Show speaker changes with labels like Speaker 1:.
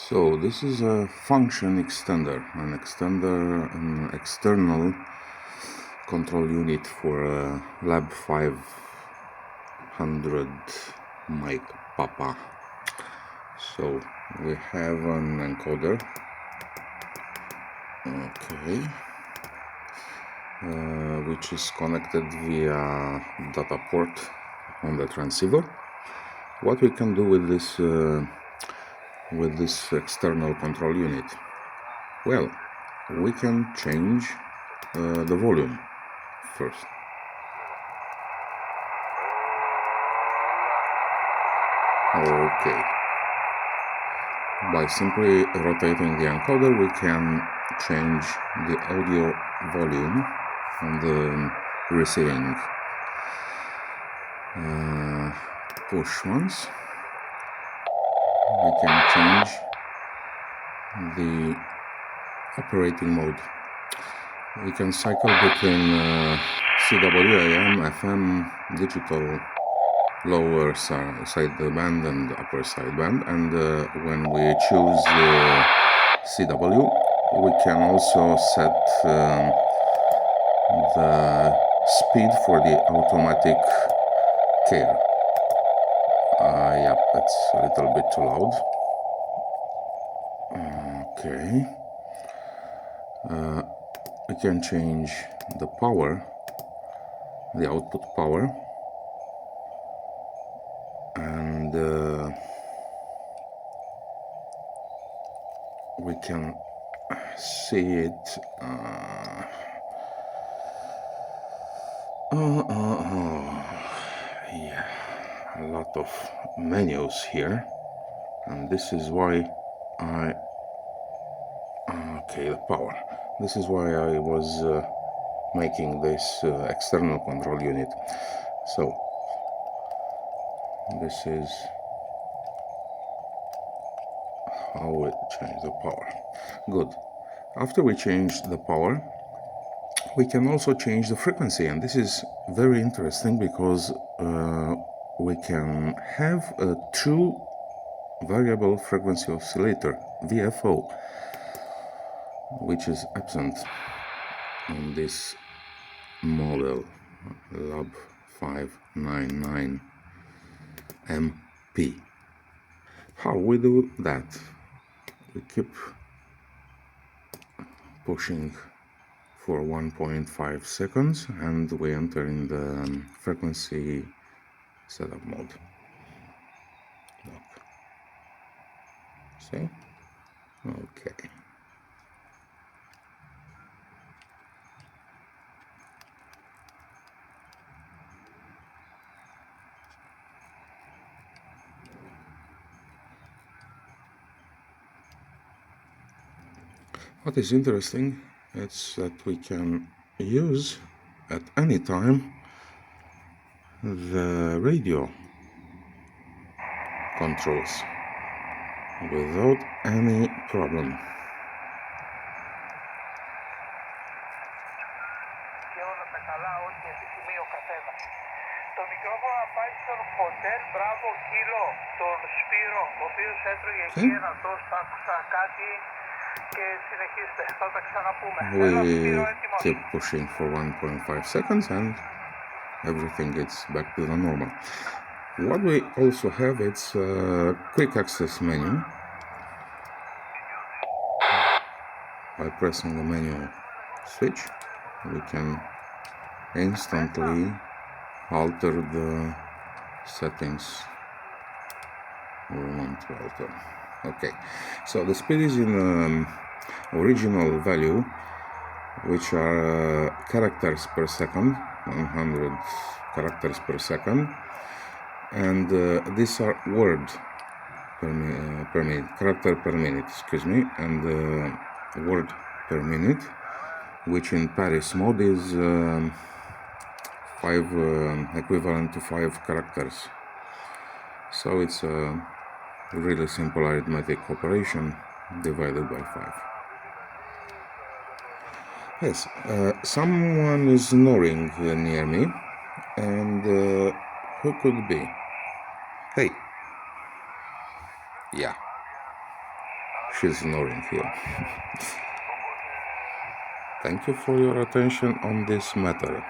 Speaker 1: So this is a function extender, an external control unit for a Lab 500 mic Papa. So we have an encoder, okay, which is connected via data port on the transceiver. What we can do with this external control unit? Well, we can change the volume first. Okay. By simply rotating the encoder, we can change the audio volume on the receiving push ones. We can change the operating mode. We can cycle between CW, AM, FM, digital, lower sideband and upper sideband, and when we choose CW, we can also set the speed for the automatic care. Yep, that's a little bit too loud. Okay. We can change the power, the output power, and we can see it. Yeah, a lot of menus here, and this is why okay, the power. This is why I was making this external control unit. So this is how we change the power. Good. After we change the power, we can also change the frequency, and this is very interesting because we can have a true variable frequency oscillator, VFO, which is absent in this model, Lab 500MP. How we do that? We keep pushing for 1.5 seconds and we enter in the frequency setup mode. Look. See? Okay. What is interesting is that we can use at any time the radio controls without any problem.
Speaker 2: Το μικρόφωνο να πάει στον Hotel Bravo Kilo, τον Σπύρο, ο οποίος έτρωγε εκεί ένα τόστ, άκουσα κάτι και συνεχίστε, θα τα ξαναπούμε.
Speaker 1: We keep pushing for 1.5 seconds and everything gets back to the normal. What we also have is a quick access menu. By pressing the menu switch, we can instantly alter the settings we want to alter. Okay, so the speed is in original value, which are characters per second, 100 characters per second, and these are word per minute, character per minute, excuse me, and word per minute, which in Paris mode is equivalent to 5 characters. So it's a really simple arithmetic operation divided by 5. Yes, someone is snoring near me, and who could be? Hey. Yeah. She's snoring here. Thank you for your attention on this matter.